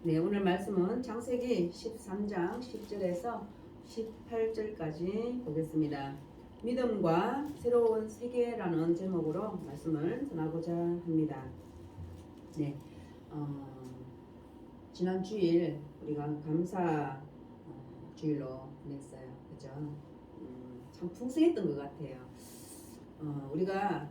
네, 오늘 말씀은 창세기 13장 10절에서 18절까지 보겠습니다. 믿음과 새로운 세계라는 제목으로 말씀을 전하고자 합니다. 네, 지난 주일 우리가 감사 주일로 보냈어요. 그죠? 참 풍성했던 것 같아요. 우리가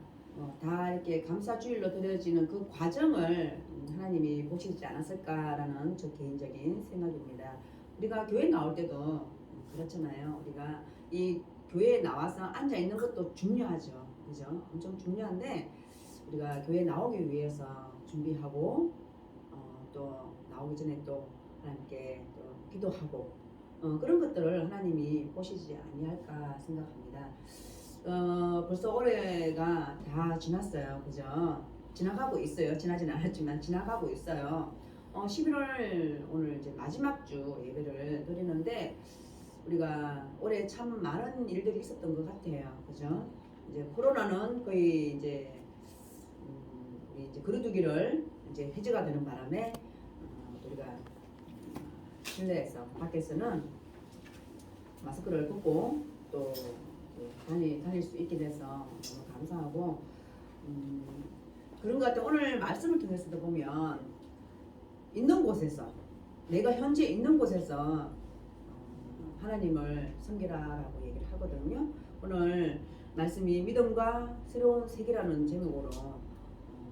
다 이렇게 감사 주일로 드려지는 그 과정을 하나님이 보시지 않았을까라는 저 개인적인 생각입니다. 우리가 교회 나올 때도 그렇잖아요. 우리가 이 교회에 나와서 앉아 있는 것도 중요하죠. 그죠? 엄청 중요한데 우리가 교회 나오기 위해서 준비하고 또 나오기 전에 또 하나님께 또 기도하고 그런 것들을 하나님이 보시지 아니할까 생각합니다. 벌써 올해가 다 지났어요. 그죠? 지나가고 있어요. 지나진 않았지만 지나가고 있어요. 11월 오늘 이제 마지막 주 예배를 드리는데 우리가 올해 참 많은 일들이 있었던 것 같아요. 그죠? 이제 코로나는 거의 이제 우리 이제 거리두기를 이제 해제가 되는 바람에 우리가 실내에서 밖에서는 마스크를 벗고 또 다닐 수 있게 돼서 너무 감사하고 그런 것 같아요. 오늘 말씀을 통해서도 보면 있는 곳에서 내가 현재 있는 곳에서 하나님을 섬기라라고 얘기를 하거든요. 오늘 말씀이 믿음과 새로운 세계라는 제목으로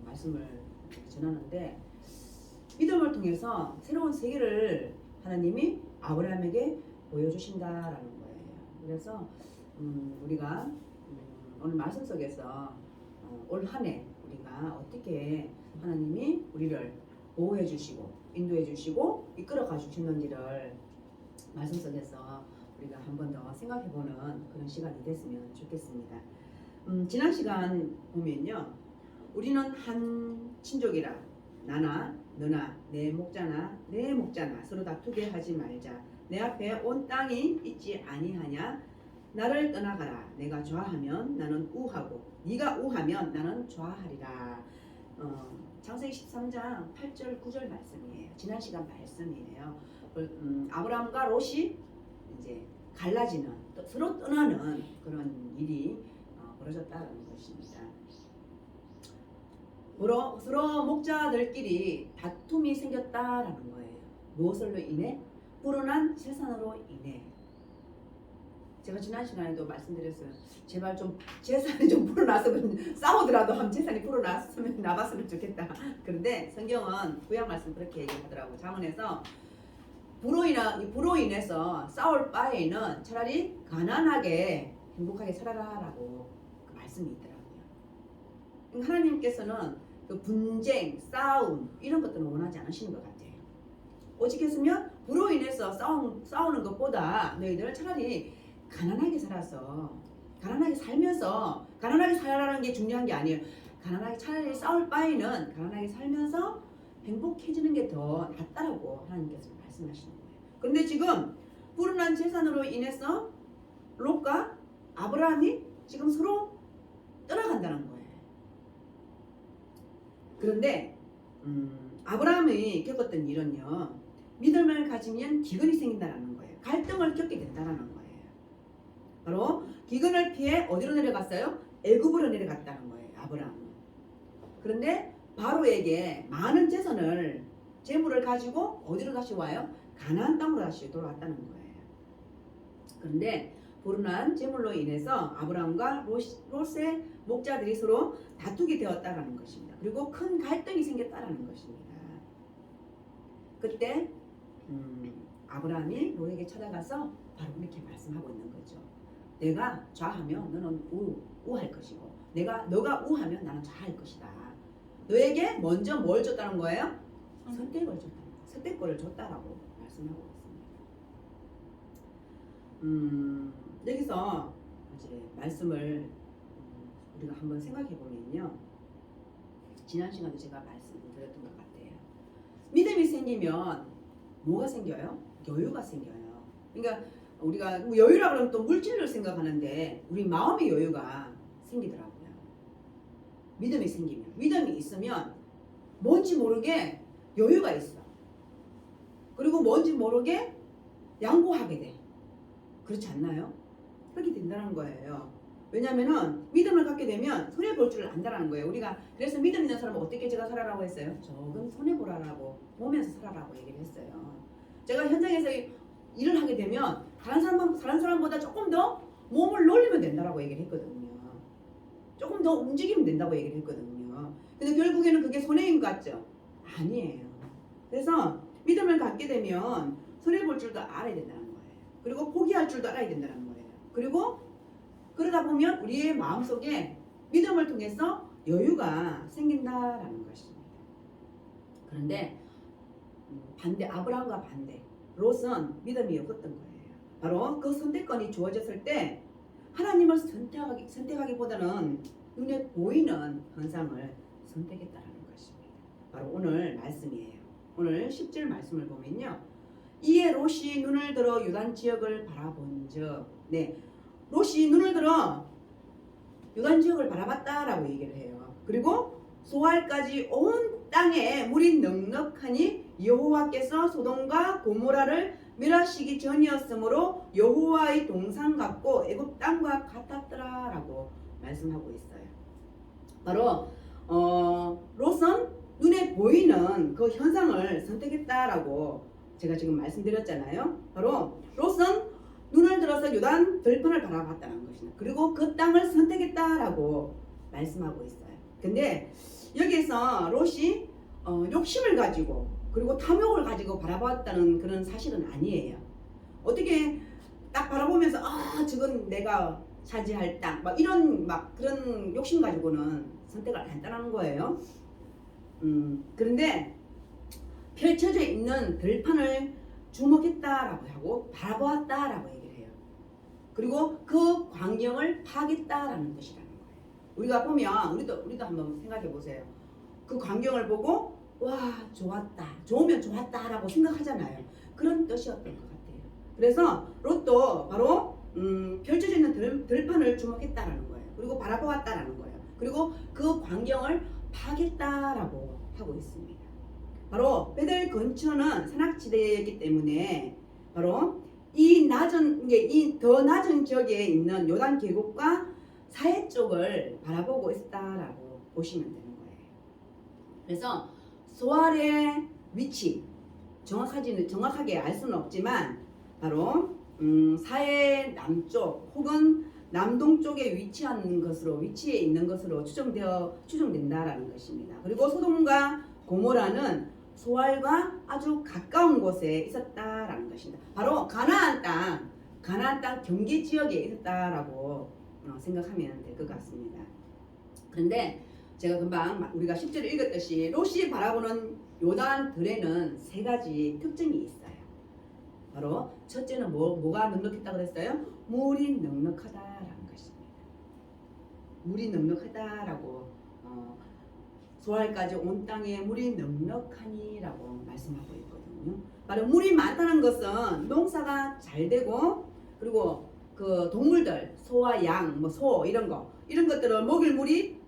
말씀을 전하는데 믿음을 통해서 새로운 세계를 하나님이 아브라함에게 보여주신다라는 거예요. 그래서 우리가 오늘 말씀 속에서 올 한 해 우리가 어떻게 하나님이 우리를 보호해 주시고 인도해 주시고 이끌어 가 주시는지를 말씀 속에서 우리가 한 번 더 생각해 보는 그런 시간이 됐으면 좋겠습니다. 지난 시간 보면요. 우리는 한 친족이라 나나 너나 내 목자나 내 목자나 서로 다투게 하지 말자. 내 앞에 온 땅이 있지 아니하냐. 나를 떠나가라. 내가 좌하면 나는 우하고 네가 우하면 나는 좌하리라. 창세기 13장 8절 9절 말씀이에요. 지난 시간 말씀이에요. 아브라함과 롯이 이제 갈라지는 서로 떠나는 그런 일이 벌어졌다는 것입니다. 서로 목자들끼리 다툼이 생겼다라는 거예요. 무엇으로 인해? 불어난 재산으로 인해. 제가 지난 시간에도 말씀드렸어요. 제발 좀 재산이 좀 불어났으면 싸우더라도 한 재산이 불어났으면 나봤으면 좋겠다. 그런데 성경은 구약 말씀 그렇게 얘기하더라고. 잠언에서 불로 인해서 싸울 바에는 차라리 가난하게 행복하게 살아라라고 그 말씀이 있더라고요. 하나님께서는 그 분쟁, 싸움 이런 것들은 원하지 않으시는 것 같아요. 오직했으면 불로 인해서 싸우는 것보다 너희들 차라리 가난하게 살아서 가난하게 살면서 가난하게 살아라는 게 중요한 게 아니에요. 가난하게 차라리 싸울 바에는 가난하게 살면서 행복해지는 게 더 낫다라고 하나님께서 말씀하시는 거예요. 그런데 지금 불어난 재산으로 인해서 롯과 아브라함이 지금 서로 떠나간다는 거예요. 그런데 아브라함이 겪었던 일은요. 믿음을 가지면 기근이 생긴다는 거예요. 갈등을 겪게 된다는 거예요. 바로 기근을 피해 어디로 내려갔어요? 애굽으로 내려갔다는 거예요. 아브라함은. 그런데 바로에게 많은 재물을 가지고 어디로 다시 와요? 가나안 땅으로 다시 돌아왔다는 거예요. 그런데 불어난 재물로 인해서 아브라함과 롯의 목자들이 서로 다투게 되었다는 것입니다. 그리고 큰 갈등이 생겼다는 것입니다. 그때 아브라함이 롯에게 찾아가서 바로 이렇게 말씀하고 있는 거죠. 내가 좌하면 너는 우할 것이고 너가 우하면 나는 좌할 것이다. 너에게 먼저 뭘 줬다는 거예요? 선택을 줬다. 선택권을 줬다라고 말씀하고 있습니다. 여기서 이제 말씀을 우리가 한번 생각해 보면요. 지난 시간에 제가 말씀드렸던 것 같아요. 믿음이 생기면 뭐가 생겨요? 여유가 생겨요. 그러니까 우리가 여유라 그러면 또 물질을 생각하는데 우리 마음의 여유가 생기더라고요. 믿음이 생기면 믿음이 있으면 뭔지 모르게 여유가 있어. 그리고 뭔지 모르게 양보하게 돼. 그렇지 않나요? 그렇게 된다는 거예요. 왜냐면은 믿음을 갖게 되면 손해볼 줄 안다라는 거예요. 우리가 그래서 믿음 있는 사람은 어떻게 제가 살아라고 했어요? 조금 손해보라라고 보면서 살아라고 얘기를 했어요. 제가 현장에서 일을 하게 되면 다른 사람보다 조금 더 몸을 놀리면 된다라고 얘기를 했거든요. 조금 더 움직이면 된다고 얘기를 했거든요. 근데 결국에는 그게 손해인 것 같죠? 아니에요. 그래서 믿음을 갖게 되면 손해볼 줄도 알아야 된다는 거예요. 그리고 포기할 줄도 알아야 된다는 거예요. 그리고 그러다 보면 우리의 마음속에 믿음을 통해서 여유가 생긴다라는 것입니다. 그런데 반대, 아브라함과 반대, 롯은 믿음이 없었던 거예요. 바로 그 선택권이 주어졌을 때 하나님을 선택하기보다는 눈에 보이는 현상을 선택했다라는 것입니다. 바로 오늘 말씀이에요. 오늘 10절 말씀을 보면요. 이에 롯이 눈을 들어 유단 지역을 바라본즉, 롯이 눈을 들어 유단 지역을 바라봤다라고 얘기를 해요. 그리고 소알까지 온 땅에 물이 넉넉하니 여호와께서 소돔과 고모라를 멸하시기 전이었으므로 여호와의 동산 같고 애굽 땅과 같았더라라고 말씀하고 있어요. 바로 롯은 눈에 보이는 그 현상을 선택했다라고 제가 지금 말씀드렸잖아요. 바로 롯은 눈을 들어서 요단 들판을 바라봤다는 것입니다. 그리고 그 땅을 선택했다라고 말씀하고 있어요. 근데 여기에서 롯이 욕심을 가지고 그리고 탐욕을 가지고 바라봤다는 그런 사실은 아니에요. 어떻게 딱 바라보면서 저건 내가 차지할 땅 막 이런 막 그런 욕심 가지고는 선택을 안 했다는 거예요. 그런데 펼쳐져 있는 들판을 주목했다라고 하고 바라보았다라고 얘기를 해요. 그리고 그 광경을 파악했다라는 뜻이라는 거예요. 우리가 보면 우리도 한번 생각해 보세요. 그 광경을 보고 와 좋았다, 좋으면 좋았다라고 생각하잖아요. 그런 뜻이었던 것 같아요. 그래서 롯도 바로 펼쳐져 있는 들판을 주목했다라는 거예요. 그리고 바라보았다라는 거예요. 그리고 그 광경을 파악했다라고 하고 있습니다. 바로 베델 근처는 산악지대이기 때문에 바로 이 더 낮은 지역에 있는 요단 계곡과 사해 쪽을 바라보고 있다라고 보시면 되는 거예요. 그래서 소알의 위치 정확하게 알 수는 없지만 바로 사해 남쪽 혹은 남동쪽에 위치해 있는 것으로 추정된다라는 것입니다. 그리고 소돔과 고모라는 소알과 아주 가까운 곳에 있었다라는 것입니다. 바로 가나안 땅 경계 지역에 있었다라고 생각하면 될 것 같습니다. 그런데 제가 금방 우리가 10절에 읽었듯이 롯이 바라보는 요단 들에는 세 가지 특징이 있어요. 바로 첫째는 뭐가 넉넉했다고 그랬어요? 물이 넉넉하다라는 것입니다. 물이 넉넉하다라고 소알까지 온 땅에 물이 넉넉하니라고 말씀하고 있거든요. 바로 물이 많다는 것은 농사가 잘 되고 그리고 그 동물들 소와 양, 소 이런 것들을 먹일 물이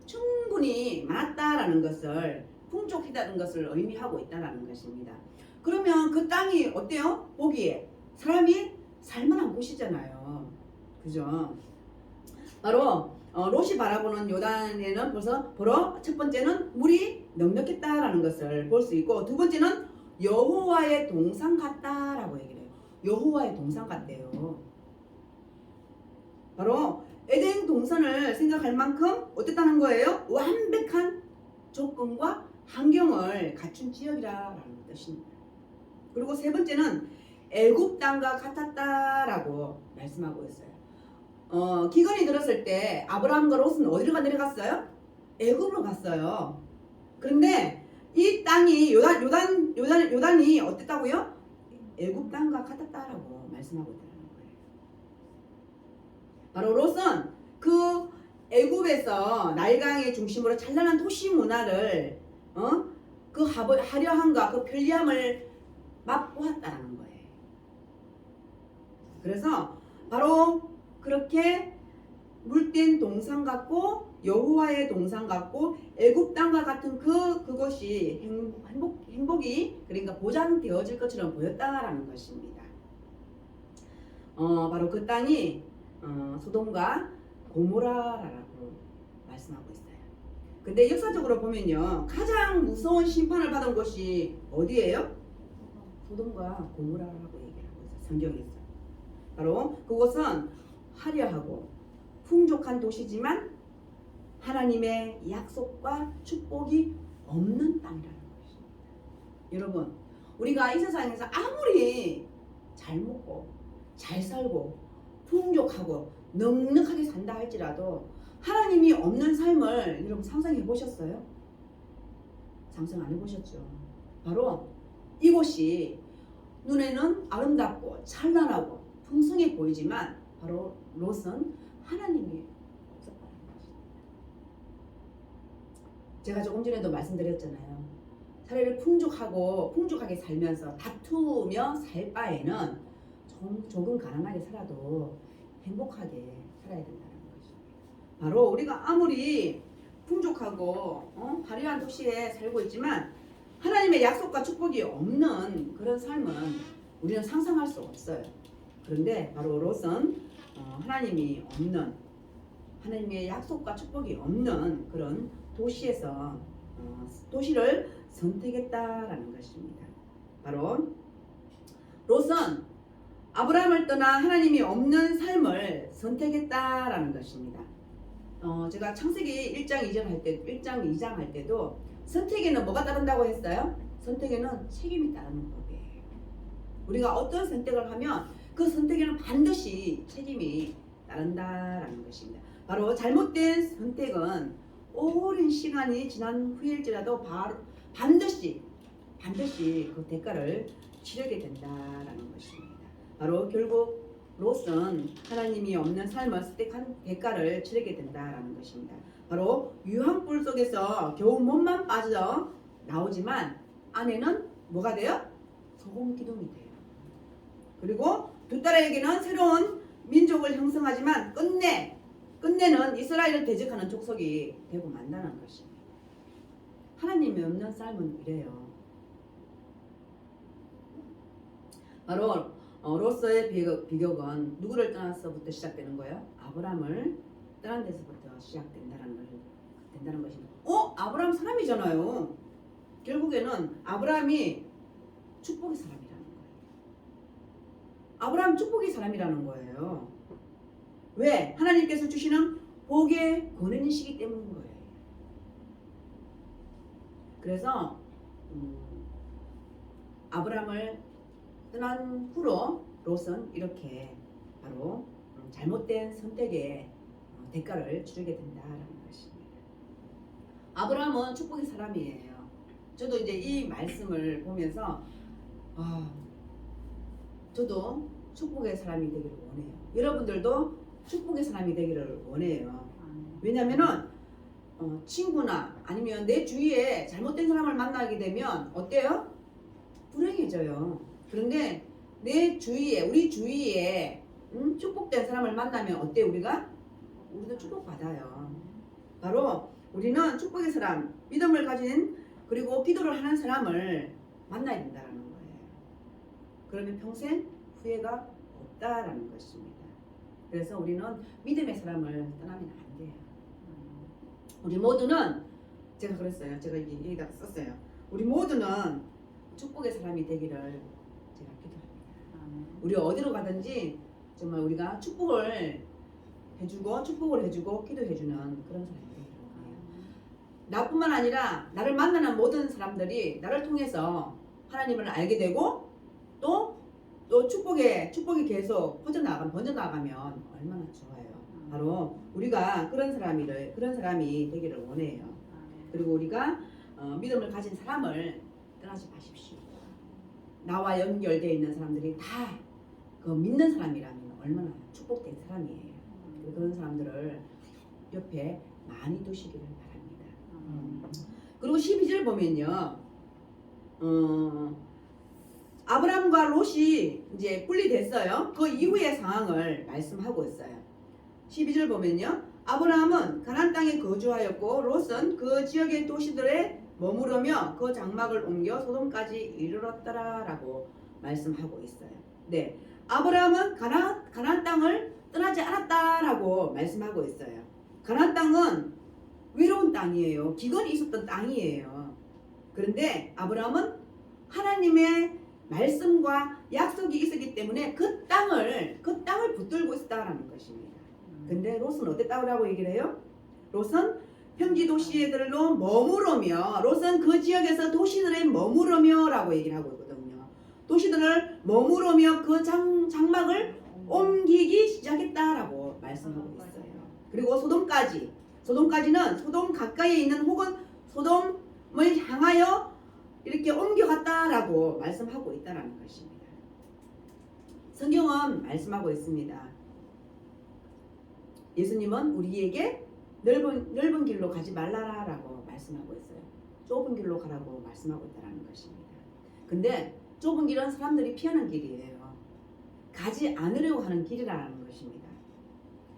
충분히 많았다라는 것을 풍족하다는 것을 의미하고 있다라는 것입니다. 그러면 그 땅이 어때요? 보기에 사람이 살만한 곳이잖아요. 그죠? 바로 롯이 바라보는 요단에는 바로 첫 번째는 물이 넉넉했다라는 것을 볼 수 있고 두 번째는 여호와의 동산 같다라고 얘기를 해요. 여호와의 동산 같대요. 바로 에덴 동산을 생각할 만큼 어땠다는 거예요? 완벽한 조건과 환경을 갖춘 지역이라는 뜻입니다. 그리고 세 번째는 애굽 땅과 같았다라고 말씀하고 있어요. 기근이 들었을 때 아브라함과 롯은 어디로 내려갔어요? 애굽으로 갔어요. 그런데 이 땅이 요단이 어땠다고요? 애굽 땅과 같았다라고 말씀하고 있다는 거예요. 바로 롯은 그 애굽에서 나일강의 중심으로 찬란한 도시 문화를 그 화려함과 그 편리함을 맛보았다는 거예요. 그래서 바로 그렇게 물된 동산 같고 여호와의 동산 같고 애굽 땅과 같은 그것이 행복이 그러니까 보장되어질 것처럼 보였다라는 것입니다. 바로 그 땅이 소돔과 고모라라고 말씀하고 있어요. 근데 역사적으로 보면요, 가장 무서운 심판을 받은 곳이 어디예요? 소돔과 고모라라고 얘기하고 있어요. 성경에서. 바로 그곳은 화려하고 풍족한 도시지만 하나님의 약속과 축복이 없는 땅이라는 것입니다. 여러분, 우리가 이 세상에서 아무리 잘 먹고 잘 살고 풍족하고 넉넉하게 산다 할지라도 하나님이 없는 삶을 여러분 상상해 보셨어요? 상상 안 해보셨죠? 바로 이곳이 눈에는 아름답고 찬란하고 풍성해 보이지만 바로 롯은 하나님이 없었다는 것입니다. 제가 조금 전에도 말씀드렸잖아요. 차라리 풍족하게 살면서 다투며 살 바에는 조금 가난하게 살아도 행복하게 살아야 된다는 것입니다. 바로 우리가 아무리 풍족하고 화려한 도시에 살고 있지만 하나님의 약속과 축복이 없는 그런 삶은 우리는 상상할 수 없어요. 그런데 바로 롯은 하나님이 없는, 하나님의 약속과 축복이 없는 그런 도시에서 도시를 선택했다라는 것입니다. 바로 롯은 아브라함을 떠나 하나님이 없는 삶을 선택했다라는 것입니다. 제가 창세기 1장 2장 할 때도 선택에는 뭐가 따른다고 했어요? 선택에는 책임이 따르는 법이에요. 우리가 어떤 선택을 하면 그 선택에는 반드시 책임이 따른다라는 것입니다. 바로 잘못된 선택은 오랜 시간이 지난 후일지라도 반드시 그 대가를 치르게 된다라는 것입니다. 바로 결국 롯은 하나님이 없는 삶을 선택한 대가를 치르게 된다라는 것입니다. 바로 유황불 속에서 겨우 몸만 빠져 나오지만 안에는 뭐가 돼요? 소금 기둥이 돼요. 그리고 두 딸에게는 새로운 민족을 형성하지만 끝내는 이스라엘을 대적하는 족속이 되고 만다는 것입니다. 하나님이 없는 삶은 이래요. 바로 롯의 비극은 누구를 떠나서부터 시작되는 거예요? 아브라함을 떠난 데서부터 시작된다는 것입니다. 아브라함 사람이잖아요. 결국에는 아브라함이 축복의 사람이라는 거예요. 아브라함 축복의 사람이라는 거예요. 왜? 하나님께서 주시는 복의 권한이시기 때문인 거예요. 그래서 아브라함을 떠난 후로 롯은 이렇게 바로 잘못된 선택의 대가를 치르게 된다라는 것입니다. 아브라함은 축복의 사람이에요. 저도 이제 이 말씀을 보면서 저도 축복의 사람이 되기를 원해요. 여러분들도 축복의 사람이 되기를 원해요. 왜냐면은 친구나 아니면 내 주위에 잘못된 사람을 만나게 되면 어때요? 불행해져요. 그런데 우리 주위에 축복된 사람을 만나면 어때? 우리도 축복받아요. 바로 우리는 축복의 사람, 믿음을 가진 그리고 기도를 하는 사람을 만나야 된다는 거예요. 그러면 평생 후회가 없다라는 것입니다. 그래서 우리는 믿음의 사람을 떠나면 안 돼요. 우리 모두는 제가 그랬어요. 제가 여기다 썼어요. 우리 모두는 축복의 사람이 되기를 제가 기도합니다. 우리 어디로 가든지 정말 우리가 축복을 해주고 기도해주는 그런 사람이 되기를 원해요. 나뿐만 아니라 나를 만나는 모든 사람들이 나를 통해서 하나님을 알게 되고 또 축복이 계속 번져나가면 얼마나 좋아요. 바로 우리가 그런 사람이 되기를 원해요. 그리고 우리가 믿음을 가진 사람을 떠나지 마십시오. 나와 연결되어 있는 사람들이 다 그 믿는 사람이라면 얼마나 축복된 사람이에요. 그런 사람들을 옆에 많이 두시기를 바랍니다. 그리고 12절 보면요. 아브라함과 롯이 이제 분리됐어요. 그 이후의 상황을 말씀하고 있어요. 12절 보면요. 아브라함은 가나안 땅에 거주하였고 롯은 그 지역의 도시들에 머무르며 그 장막을 옮겨 소돔까지 이르렀더라라고 말씀하고 있어요. 네, 아브라함은 가나안 땅을 떠나지 않았다라고 말씀하고 있어요. 가나안 땅은 외로운 땅이에요. 기근이 있었던 땅이에요. 그런데 아브라함은 하나님의 말씀과 약속이 있었기 때문에 그 땅을 붙들고 있었다라는 것입니다. 근데 롯은 어땠다고 얘기를 해요? 롯은 평지 도시들로 머무르며, 롯은 그 지역에서 도시들에 머무르며라고 얘기를 하고 있거든요. 도시들을 머무르며 그 장막을 옮기기 시작했다라고 말씀하고 있어요. 그리고 소돔까지는 소돔 가까이에 있는 혹은 소돔을 향하여 이렇게 옮겨갔다라고 말씀하고 있다라는 것입니다. 성경은 말씀하고 있습니다. 예수님은 우리에게 넓은 길로 가지 말라라고 말씀하고 있어요. 좁은 길로 가라고 말씀하고 있다는 것입니다. 근데 좁은 길은 사람들이 피하는 길이에요. 가지 않으려고 하는 길이라는 것입니다.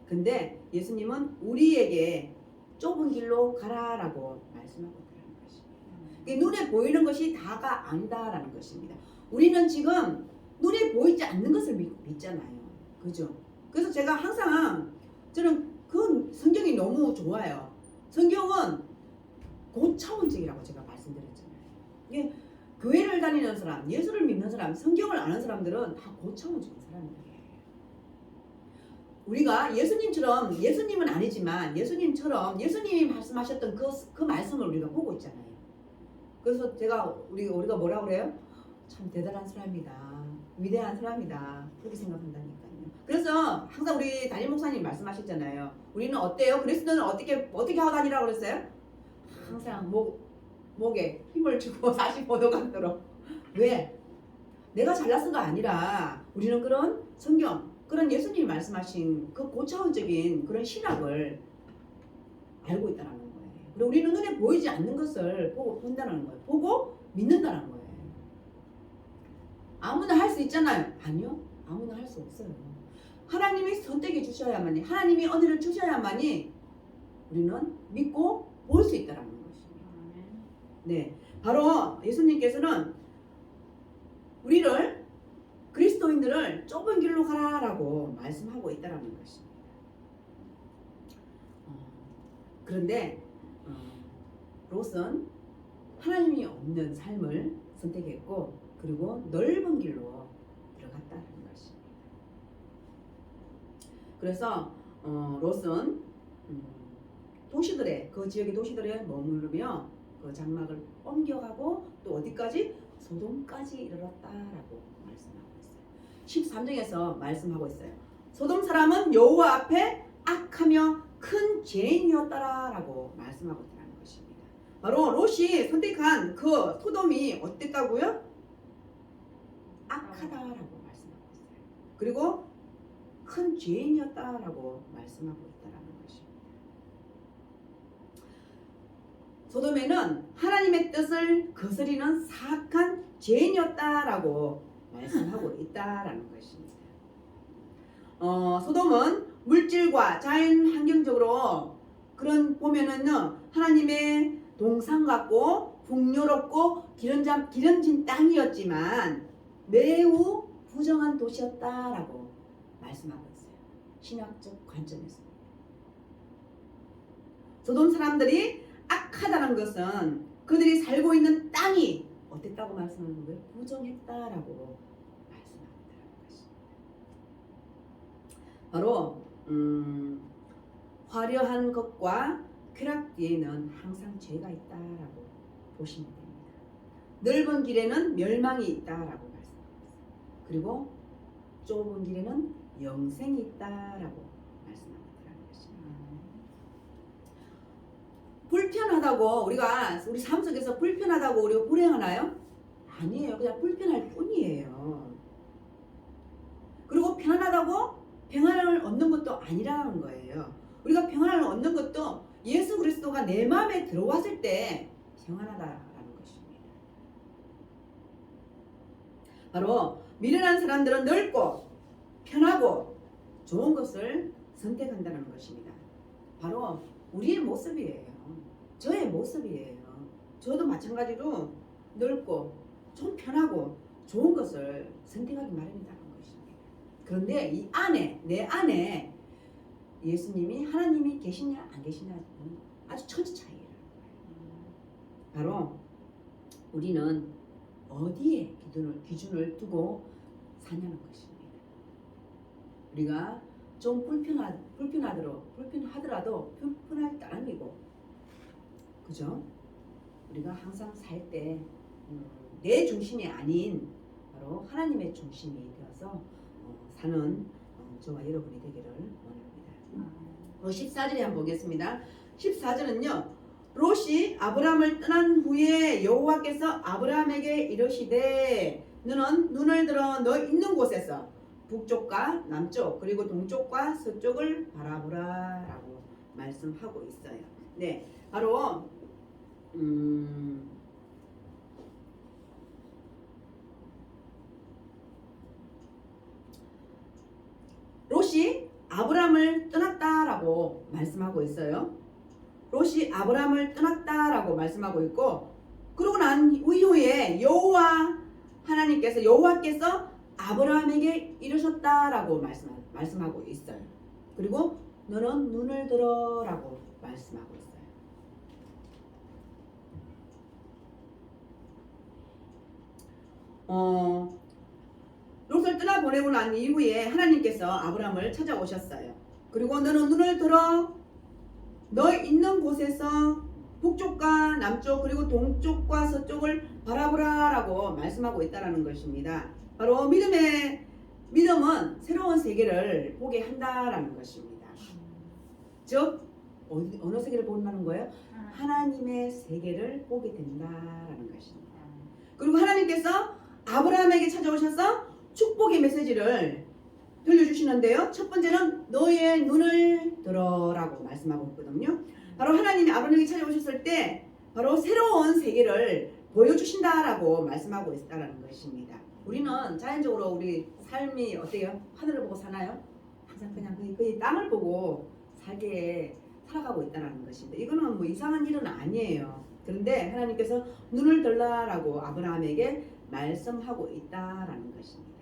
근데 예수님은 우리에게 좁은 길로 가라라고 말씀하고 있다는 것입니다. 눈에 보이는 것이 다가 아니다라는 것입니다. 우리는 지금 눈에 보이지 않는 것을 믿잖아요. 그죠? 그래서 제가 항상 저는 그 성경이 너무 좋아요. 성경은 고차원적이라고 제가 말씀드렸잖아요. 이게 교회를 다니는 사람, 예수를 믿는 사람, 성경을 아는 사람들은 다 고차원적인 사람들이에요. 우리가 예수님은 아니지만 예수님이 말씀하셨던 그 말씀을 우리가 보고 있잖아요. 그래서 우리가 뭐라 그래요? 참 대단한 사람이다. 위대한 사람이다. 그렇게 생각한다니까요. 그래서 항상 우리 담임 목사님 말씀하셨잖아요. 우리는 어때요? 그리스도는 어떻게 하고 다니라고 그랬어요? 항상 목에 힘을 주고 45도 감도록. 왜? 내가 잘났어가 아니라 우리는 그런 성경, 그런 예수님이 말씀하신 그 고차원적인 그런 신학을 알고 있다는 거예요. 그리고 우리는 눈에 보이지 않는 것을 본다는 거예요. 보고 믿는다는 거예요. 아무나 할 수 있잖아요. 아니요. 아무나 할 수 없어요. 하나님이 선택해 주셔야만이, 하나님이 은혜를 주셔야만이 우리는 믿고 볼 수 있다는 것입니다. 네, 바로 예수님께서는 우리를, 그리스도인들을 좁은 길로 가라라고 말씀하고 있다는 것입니다. 그런데 롯은 하나님이 없는 삶을 선택했고, 그리고 넓은 길로 들어갔다는 것입니다. 그래서 롯은 그 지역의 도시들에 머무르며 그 장막을 옮겨가고 또 어디까지? 소돔까지 이르렀다라고 말씀하고 있어요. 13장에서 말씀하고 있어요. 소돔 사람은 여호와 앞에 악하며 큰 죄인이었다라고 말씀하고 있다는 것입니다. 바로 롯이 선택한 그 소돔이 어땠다고요? 악하다라고 말씀하고 있어요. 그리고 큰 죄인이었다라고 말씀하고 있다라는 것입니다. 소돔에는 하나님의 뜻을 거스리는 사악한 죄인이었다라고 말씀하고 있다라는 것입니다. 소돔은 물질과 자연 환경적으로 보면은요, 하나님의 동산 같고 풍요롭고 기름진 땅이었지만 매우 부정한 도시였다라고 말씀하고 있어요. 신학적 관점에서. 소돔 사람들이 악하다는 것은 그들이 살고 있는 땅이 어땠다고 말씀하는 거예요? 부정했다라고 말씀하고 있다는 것입니다. 바로 화려한 것과 쾌락 뒤에는 항상 죄가 있다라고 보시면 됩니다. 넓은 길에는 멸망이 있다라고 말씀하고 있어요. 그리고 좁은 길에는 영생이 있다라고 말씀하고 있다는 것입니다. 불편하다고 우리 삶 속에서 불편하다고 우리가 불행하나요? 아니에요. 그냥 불편할 뿐이에요. 그리고 편안하다고 평안을 얻는 것도 아니라는 거예요. 우리가 평안을 얻는 것도 예수 그리스도가 내 마음에 들어왔을 때 평안하다라는 것입니다. 바로 미련한 사람들은 넓고 편하고 좋은 것을 선택한다는 것입니다. 바로 우리의 모습이에요. 저의 모습이에요. 저도 마찬가지로 넓고 좀 편하고 좋은 것을 선택하기 마련이라는 것입니다. 그런데 이 안에 내 안에 예수님이 하나님이 계시냐 안 계시냐는 아주 천지 차이라는 거예요. 바로 우리는 어디에 기준을 두고 사냐는 것입니다. 우리가 좀 불편하더라도 불편할 따름이고, 그죠? 우리가 항상 살 때 내 중심이 아닌 바로 하나님의 중심이 되어서 사는 저와 여러분이 되기를 원합니다. 14절에 한번 보겠습니다. 14절은요. 롯이 아브람을 떠난 후에 여호와께서 아브람에게 이르시되 너는 눈을 들어 너 있는 곳에서 북쪽과 남쪽 그리고 동쪽과 서쪽을 바라보라 라고 말씀하고 있어요. 네, 바로 롯이 아브람을 떠났다라고 말씀하고 있어요. 롯이 아브람을 떠났다라고 말씀하고 있고, 그러고 난 이후에 여호와께서 아브라함에게 이르셨다라고 말씀하고 있어요. 그리고 너는 눈을 들어라고 말씀하고 있어요. 롯을 떠나보내고 난 이후에 하나님께서 아브라함을 찾아오셨어요. 그리고 너는 눈을 들어 너 있는 곳에서 북쪽과 남쪽 그리고 동쪽과 서쪽을 바라보라 라고 말씀하고 있다는 것입니다. 바로 믿음은 새로운 세계를 보게 한다라는 것입니다. 즉 어느 세계를 본다는 거예요? 하나님의 세계를 보게 된다라는 것입니다. 그리고 하나님께서 아브라함에게 찾아오셔서 축복의 메시지를 들려주시는데요. 첫 번째는 너의 눈을 들어라고 말씀하고 있거든요. 바로 하나님이 아브라함에게 찾아오셨을 때 바로 새로운 세계를 보여주신다라고 말씀하고 있다는 것입니다. 우리는 자연적으로 우리 삶이 어때요? 하늘을 보고 사나요? 항상 그냥 거의 땅을 보고 살아가고 있다는 것입니다. 이거는 뭐 이상한 일은 아니에요. 그런데 하나님께서 눈을 들라라고 아브라함에게 말씀하고 있다라는 것입니다.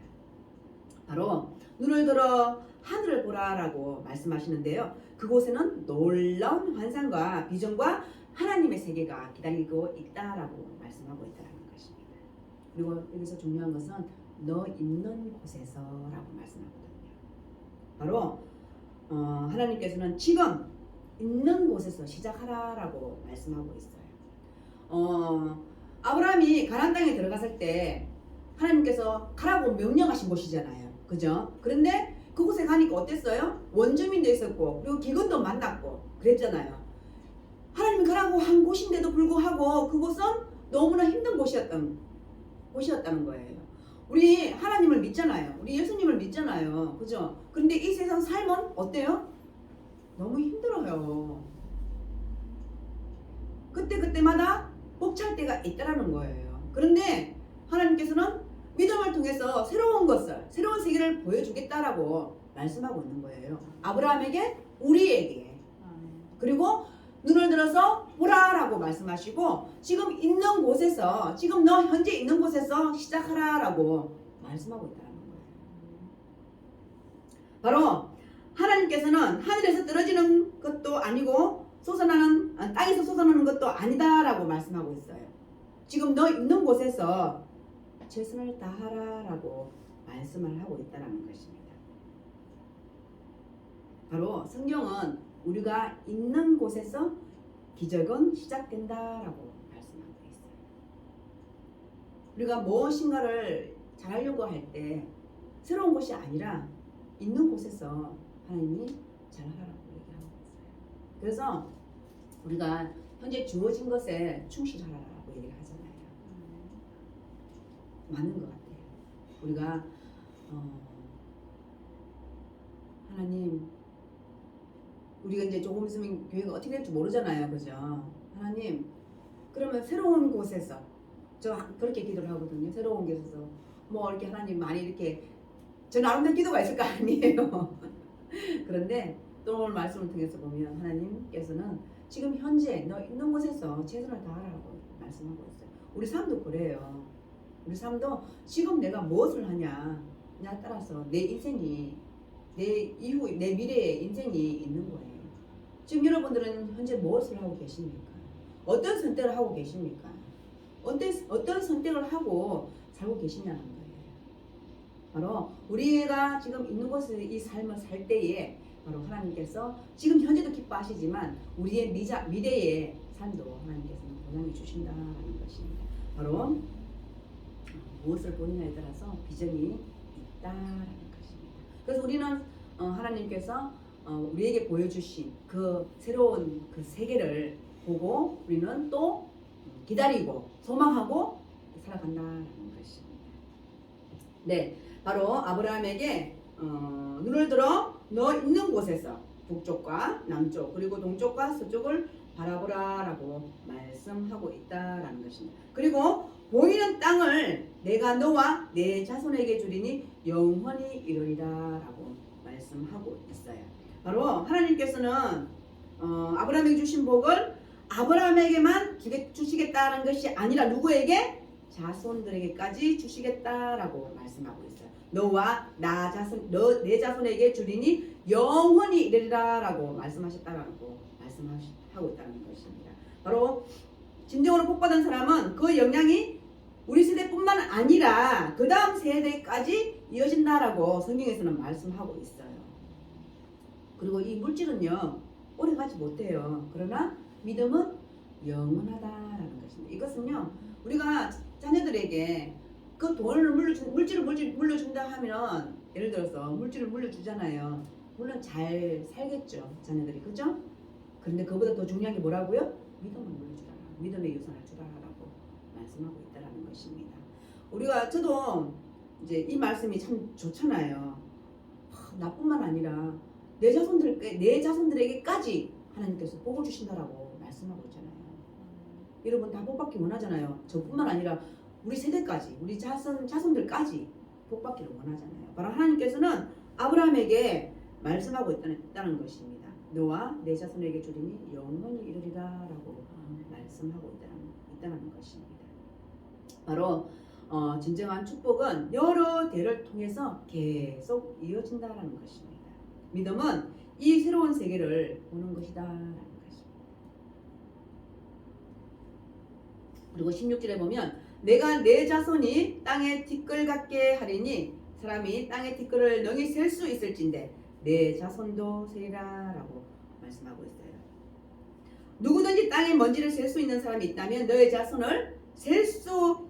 바로 눈을 들어 하늘을 보라라고 말씀하시는데요. 그곳에는 놀라운 환상과 비전과 하나님의 세계가 기다리고 있다라고 말씀하고 있다는 것입니다. 그리고 여기서 중요한 것은 너 있는 곳에서라고 말씀하거든요. 바로 하나님께서는 지금 있는 곳에서 시작하라라고 말씀하고 있어요. 아브라함이 가나안 땅에 들어갔을 때 하나님께서 가라고 명령하신 곳이잖아요. 그죠? 그런데 그곳에 가니까 어땠어요? 원주민도 있었고 그리고 기근도 만났고 그랬잖아요. 하나님이 가라고 한 곳인데도 불구하고 그곳은 너무나 힘든 곳이었다는 거예요. 우리 하나님을 믿잖아요. 우리 예수님을 믿잖아요. 그죠? 그런데 이 세상 삶은 어때요? 너무 힘들어요. 그때마다 벅찰 때가 있다라는 거예요. 그런데 하나님께서는 믿음을 통해서 새로운 세계를 보여주겠다라고 말씀하고 있는 거예요. 아브라함에게, 우리에게. 그리고 눈을 들어서 보라라고 말씀하시고 지금 있는 곳에서, 지금 너 현재 있는 곳에서 시작하라라고 말씀하고 있다는 거예요. 바로 하나님께서는 하늘에서 떨어지는 것도 아니고 땅에서 솟아나는 것도 아니다라고 말씀하고 있어요. 지금 너 있는 곳에서 최선을 다하라라고 말씀을 하고 있다는 것입니다. 바로 성경은 우리가 있는 곳에서 기적은 시작된다라고 말씀하고 있어요. 우리가 무엇인가를 잘하려고 할 때 새로운 곳이 아니라 있는 곳에서 하나님이 잘하라고 얘기하고 있어요. 그래서 우리가 현재 주어진 것에 충실하라고 얘기를 하잖아요. 맞는 것 같아요. 우리가 하나님, 우리가 이제 조금 있으면 교회가 어떻게 될지 모르잖아요. 그죠? 하나님, 그러면 새로운 곳에서, 저 그렇게 기도를 하거든요. 새로운 곳에서 뭐 이렇게 하나님 많이 이렇게 저 나름대로 기도가 있을 거 아니에요. 그런데 또 오늘 말씀을 통해서 보면 하나님께서는 지금 현재 너 있는 곳에서 최선을 다하라고 말씀하고 있어요. 우리 삶도 그래요. 우리 삶도 지금 내가 무엇을 하냐에 따라서 내 인생이 내 이후 내 미래의 인생이 있는 거예요. 지금 여러분들은 현재 무엇을 하고 계십니까? 어떤 선택을 하고 계십니까? 어떤 선택을 하고 살고 계시냐는 거예요. 바로 우리가 지금 있는 곳에서 이 삶을 살 때에 바로 하나님께서 지금 현재도 기뻐하시지만 우리의 미래의 삶도 하나님께서는 보장해 주신다는 것입니다. 바로 무엇을 보느냐에 따라서 비전이 있다라는 것입니다. 그래서 우리는 하나님께서 우리에게 보여주신 그 새로운 그 세계를 보고 우리는 또 기다리고 소망하고 살아간다는 것입니다. 네, 바로 아브라함에게 눈을 들어 너 있는 곳에서 북쪽과 남쪽 그리고 동쪽과 서쪽을 바라보라라고 말씀하고 있다라는 것입니다. 그리고 보이는 땅을 내가 너와 내 자손에게 주리니 영원히 이루리라라고 말씀하고 있어요. 바로 하나님께서는 아브라함에게 주신 복을 아브라함에게만 주시겠다는 것이 아니라 누구에게? 자손들에게까지 주시겠다라고 말씀하고 있어요. 너와 내 자손에게 주리니 영원히 이르리라라고 말씀하셨다라고 말씀하고 있다는 것입니다. 바로 진정으로 복받은 사람은 그 영향이 우리 세대뿐만 아니라 그 다음 세대까지 이어진다라고 성경에서는 말씀하고 있어요. 그리고 이 물질은요 오래 가지 못해요. 그러나 믿음은 영원하다라는 것입니다. 이것은요 우리가 자녀들에게 그 돈을 물질을 물려준다 하면 예를 들어서 물질을 물려주잖아요. 물론 잘 살겠죠 자녀들이, 그죠? 그런데 그보다 더 중요한 게 뭐라고요? 믿음을 물려주라, 믿음의 유산을 주라라고 말씀하고 있다라는 것입니다. 저도 이제 이 말씀이 참 좋잖아요. 나뿐만 아니라 내 자손들에게까지 하나님께서 복을 주신다라고 말씀하고 있잖아요. 여러분 다 복받기 원하잖아요. 저뿐만 아니라 우리 세대까지, 우리 자손들까지 복받기를 원하잖아요. 바로 하나님께서는 아브라함에게 말씀하고 있다는 것입니다. 너와 내 자손에게 주리니 영원히 이르리라라고 말씀하고 있다는 것입니다. 바로 진정한 축복은 여러 대를 통해서 계속 이어진다는 것입니다. 믿음은 이 새로운 세계를 보는 것이다라는 것입니다. 그리고 16절에 보면 내가 내 자손이 땅에 티끌 같게 하리니 사람이 땅의 티끌을 능히 셀 수 있을진데 내 자손도 세리라 라고 말씀하고 있어요. 누구든지 땅의 먼지를 셀 수 있는 사람이 있다면 너의 자손을 셀 수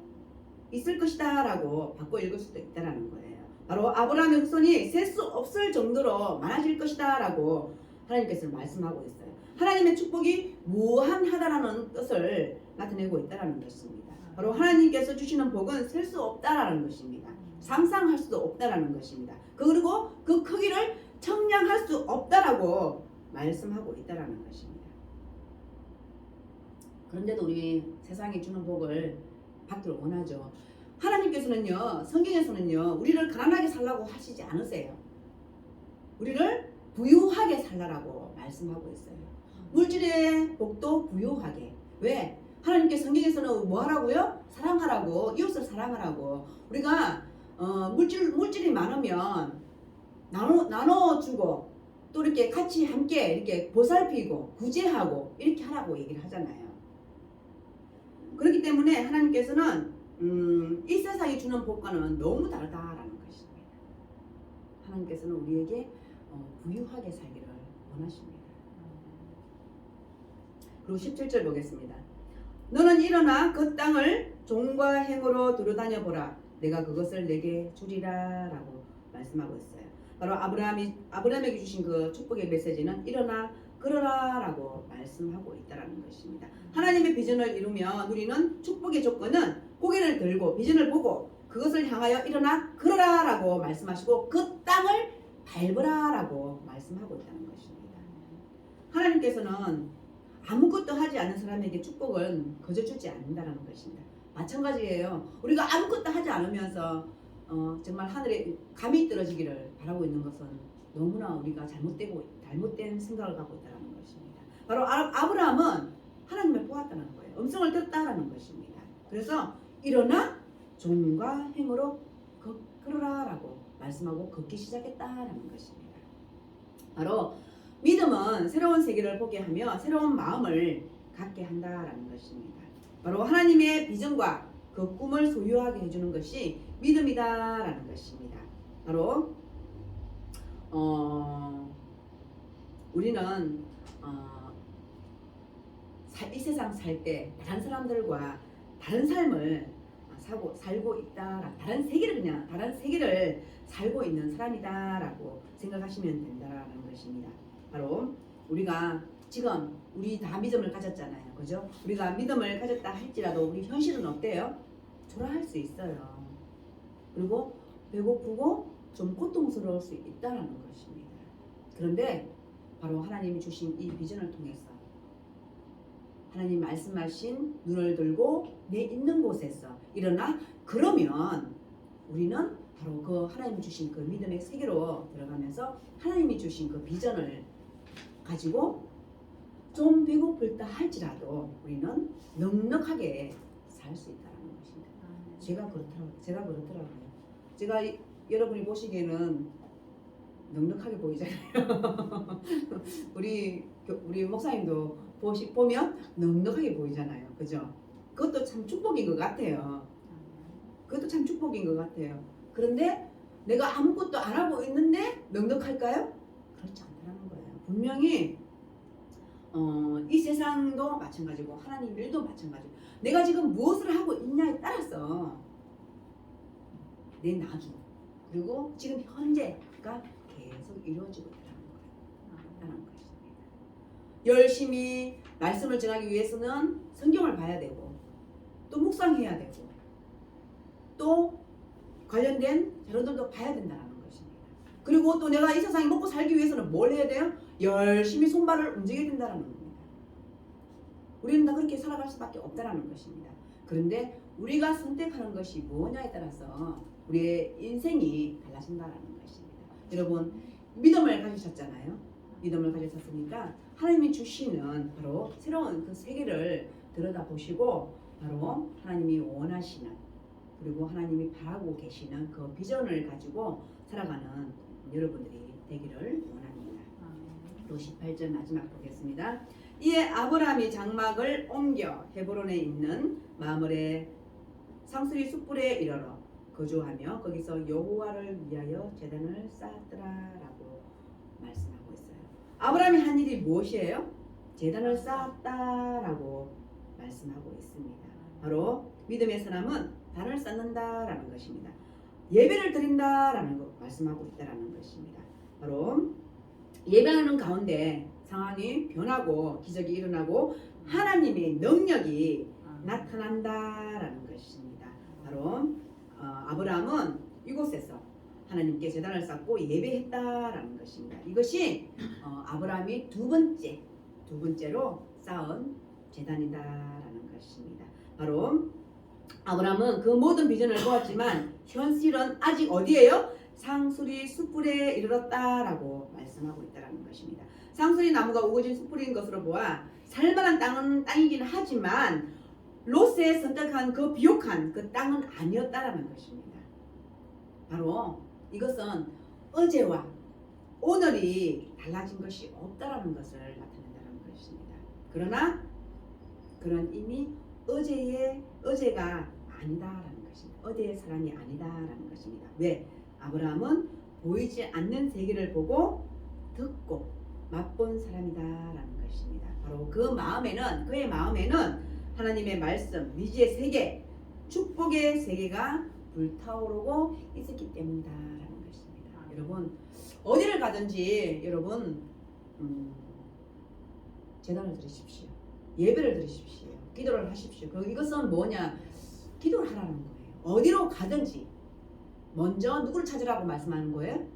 있을 것이다 라고 바꿔 읽을 수도 있다는 거예요. 바로 아브라함의 후손이 셀 수 없을 정도로 많아질 것이다 라고 하나님께서 말씀하고 있어요. 하나님의 축복이 무한하다라는 뜻을 나타내고 있다는 것입니다. 바로 하나님께서 주시는 복은 셀 수 없다라는 것입니다. 상상할 수도 없다라는 것입니다. 그리고 그 크기를 청량할 수 없다라고 말씀하고 있다라는 것입니다. 그런데도 우리 세상이 주는 복을 받기를 원하죠. 하나님께서는요, 성경에서는요, 우리를 가난하게 살라고 하시지 않으세요. 우리를 부유하게 살라고 말씀하고 있어요. 물질의 복도 부유하게. 왜? 하나님께 성경에서는 뭐 하라고요? 사랑하라고, 이웃을 사랑하라고. 우리가 물질이 많으면 나눠주고 또 이렇게 같이 함께 이렇게 보살피고 구제하고 이렇게 하라고 얘기를 하잖아요. 그렇기 때문에 하나님께서는 이 세상이 주는 복과는 너무 다르다라는 것입니다. 하나님께서는 우리에게 부유하게 살기를 원하십니다. 그리고 17절 보겠습니다. 너는 일어나 그 땅을 종과 행으로 두루다녀 보라. 내가 그것을 내게 주리라 라고 말씀하고 있어요. 바로 아브라함에게 주신 그 축복의 메시지는 일어나 걸어라 라고 말씀하고 있다는 것입니다. 하나님의 비전을 이루면 우리는 축복의 조건은 고개를 들고 비전을 보고 그것을 향하여 일어나 걸어라 라고 말씀하시고 그 땅을 밟으라 라고 말씀하고 있다는 것입니다. 하나님께서는 아무것도 하지 않은 사람에게 축복은 거저 주지 않는다는 것입니다. 마찬가지예요. 우리가 아무것도 하지 않으면서 정말 하늘에 감이 떨어지기를 바라고 있는 것은 너무나 우리가 잘못된 생각을 갖고 있다는 것입니다. 바로 아브라함은 하나님을 보았다는 거예요. 음성을 들었다라는 것입니다. 그래서 일어나 종과 행으로 걸으라라고 말씀하고 걷기 시작했다라는 것입니다. 바로 믿음은 새로운 세계를 보게 하며 새로운 마음을 갖게 한다라는 것입니다. 바로 하나님의 비전과 그 꿈을 소유하게 해주는 것이 믿음이다라는 것입니다. 바로 우리는 이 세상 살 때 다른 사람들과 다른 삶을 살고 있다, 다른 세계를 살고 있는 사람이다라고 생각하시면 된다라는 것입니다. 바로 우리가 지금 우리 다 믿음을 가졌잖아요, 그죠? 우리가 믿음을 가졌다 할지라도 우리 현실은 어때요? 초라할 수 있어요. 그리고 배고프고 좀 고통스러울 수 있다라는 것입니다. 그런데 바로 하나님이 주신 이 비전을 통해서 하나님 말씀하신 눈을 들고 내 있는 곳에서 일어나 그러면 우리는 바로 그 하나님이 주신 그 믿음의 세계로 들어가면서 하나님이 주신 그 비전을 가지고 좀 배고플다 할지라도 우리는 넉넉하게 살 수 있다는 것입니다. 제가 그렇더라고요. 제가 여러분이 보시기에는 넉넉하게 보이잖아요. 우리 목사님도 보면 넉넉하게 보이잖아요. 그죠? 그것도 참 축복인 것 같아요. 그런데 내가 아무것도 안 하고 있는데 넉넉할까요? 그렇지 않다는 거예요. 분명히 이 세상도 마찬가지고 하나님 일도 마찬가지고 내가 지금 무엇을 하고 있냐에 따라서 내 나중 그리고 지금 현재가 계속 이루어지고 있다는 것입니다. 열심히 말씀을 전하기 위해서는 성경을 봐야 되고 또 묵상해야 되고 또 관련된 자료들도 봐야 된다는 것입니다. 그리고 또 내가 이 세상에 먹고 살기 위해서는 뭘 해야 돼요? 열심히 손발을 움직여야 된다는 겁니다. 우리는 다 그렇게 살아갈 수밖에 없다는 것입니다. 그런데 우리가 선택하는 것이 뭐냐에 따라서 우리의 인생이 달라진다는 것입니다. 여러분 믿음을 가지셨잖아요. 믿음을 가지셨으니까 하나님이 주시는 바로 새로운 그 세계를 들여다보시고 바로 하나님이 원하시는 그리고 하나님이 바라고 계시는 그 비전을 가지고 살아가는 여러분들이 되기를 원합니다. 또 18절 마지막 보겠습니다. 이에 아브라함이 장막을 옮겨 헤브론에 있는 마므레 상수리 숯불에 이르러 거주하며 거기서 여호와를 위하여 제단을 쌓았더라라고 말씀하고 있어요. 아브라함이 한 일이 무엇이에요? 제단을 쌓았다라고 말씀하고 있습니다. 바로 믿음의 사람은 단을 쌓는다라는 것입니다. 예배를 드린다라는 거 말씀하고 있다라는 것입니다. 바로 예배하는 가운데 상황이 변하고 기적이 일어나고 하나님의 능력이 나타난다라는 것입니다. 바로 아브라함은 이곳에서 하나님께 제단을 쌓고 예배했다라는 것입니다. 이것이 아브라함이 두 번째로 쌓은 제단이다라는 것입니다. 바로 아브라함은 그 모든 비전을 보았지만 현실은 아직 어디예요? 상수리 숯불에 이르렀다라고 말씀하고 있다는 것입니다. 상수리 나무가 우거진 숯불인 것으로 보아 살만한 땅이긴 하지만 롯의 선택한 그 비옥한 그 땅은 아니었다라는 것입니다. 바로 이것은 어제와 오늘이 달라진 것이 없다라는 것을 나타낸다는 것입니다. 그러나 그런 이미 어제가 아니다라는 것입니다. 어제의 사람이 아니다라는 것입니다. 왜? 아브라함은 보이지 않는 세계를 보고 듣고 맛본 사람이다라는 것입니다. 바로 그의 마음에는 하나님의 말씀, 미지의 세계, 축복의 세계가 불타오르고 있었기 때문이다라는 것입니다. 여러분 어디를 가든지 여러분 제단을 드리십시오. 예배를 드리십시오. 기도를 하십시오. 이것은 뭐냐? 기도를 하라는 거예요. 어디로 가든지 먼저 누구를 찾으라고 말씀하는 거예요?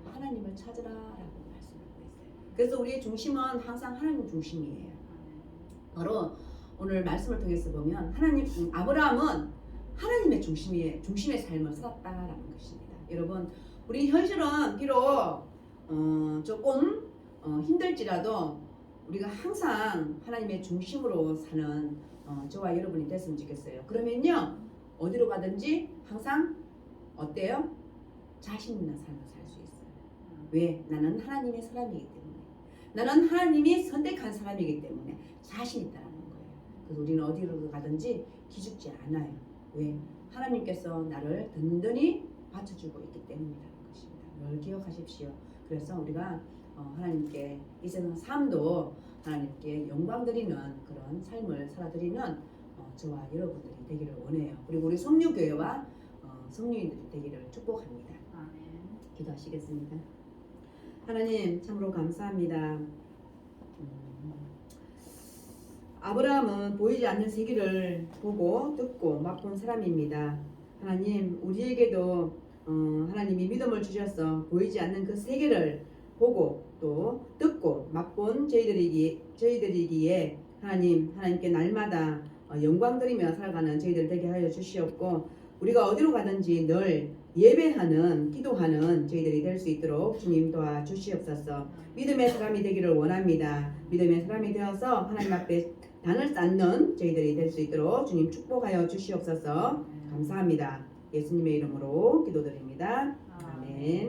하나님을 찾으라라고 말씀하고 있어요. 그래서 우리의 중심은 항상 하나님 중심이에요. 바로 오늘 말씀을 통해서 보면 아브라함은 하나님의 중심의 삶을 살았다라는 것입니다. 여러분 우리 현실은 비록 조금 힘들지라도 우리가 항상 하나님의 중심으로 사는 저와 여러분이 됐으면 좋겠어요. 그러면요 어디로 가든지 항상 어때요? 자신 있는 삶을 살 수 있어요. 왜? 나는 하나님의 사람이기 때문에, 나는 하나님이 선택한 사람이기 때문에 자신 있다는 거예요. 그래서 우리는 어디로 가든지 기죽지 않아요. 왜? 하나님께서 나를 든든히 받쳐주고 있기 때문이라는 것입니다. 늘 기억하십시오. 그래서 우리가 하나님께 이 세상 삶도 하나님께 영광 드리는 그런 삶을 살아드리는 저와 여러분들이 되기를 원해요. 그리고 우리 성류교회와 성류인들이 되기를 축복합니다. 아멘. 기도하시겠습니다. 하나님 참으로 감사합니다. 아브라함은 보이지 않는 세계를 보고 듣고 맛본 사람입니다. 하나님 우리에게도 하나님이 믿음을 주셔서 보이지 않는 그 세계를 보고 또 듣고 맛본 저희들이기에 하나님께 날마다 영광 드리며 살아가는 저희들 되게 하여 주시옵고, 우리가 어디로 가든지 늘 예배하는 기도하는 저희들이 될 수 있도록 주님 도와주시옵소서. 믿음의 사람이 되기를 원합니다. 믿음의 사람이 되어서 하나님 앞에 단을 쌓는 저희들이 될 수 있도록 주님 축복하여 주시옵소서. 감사합니다. 예수님의 이름으로 기도드립니다. 아멘.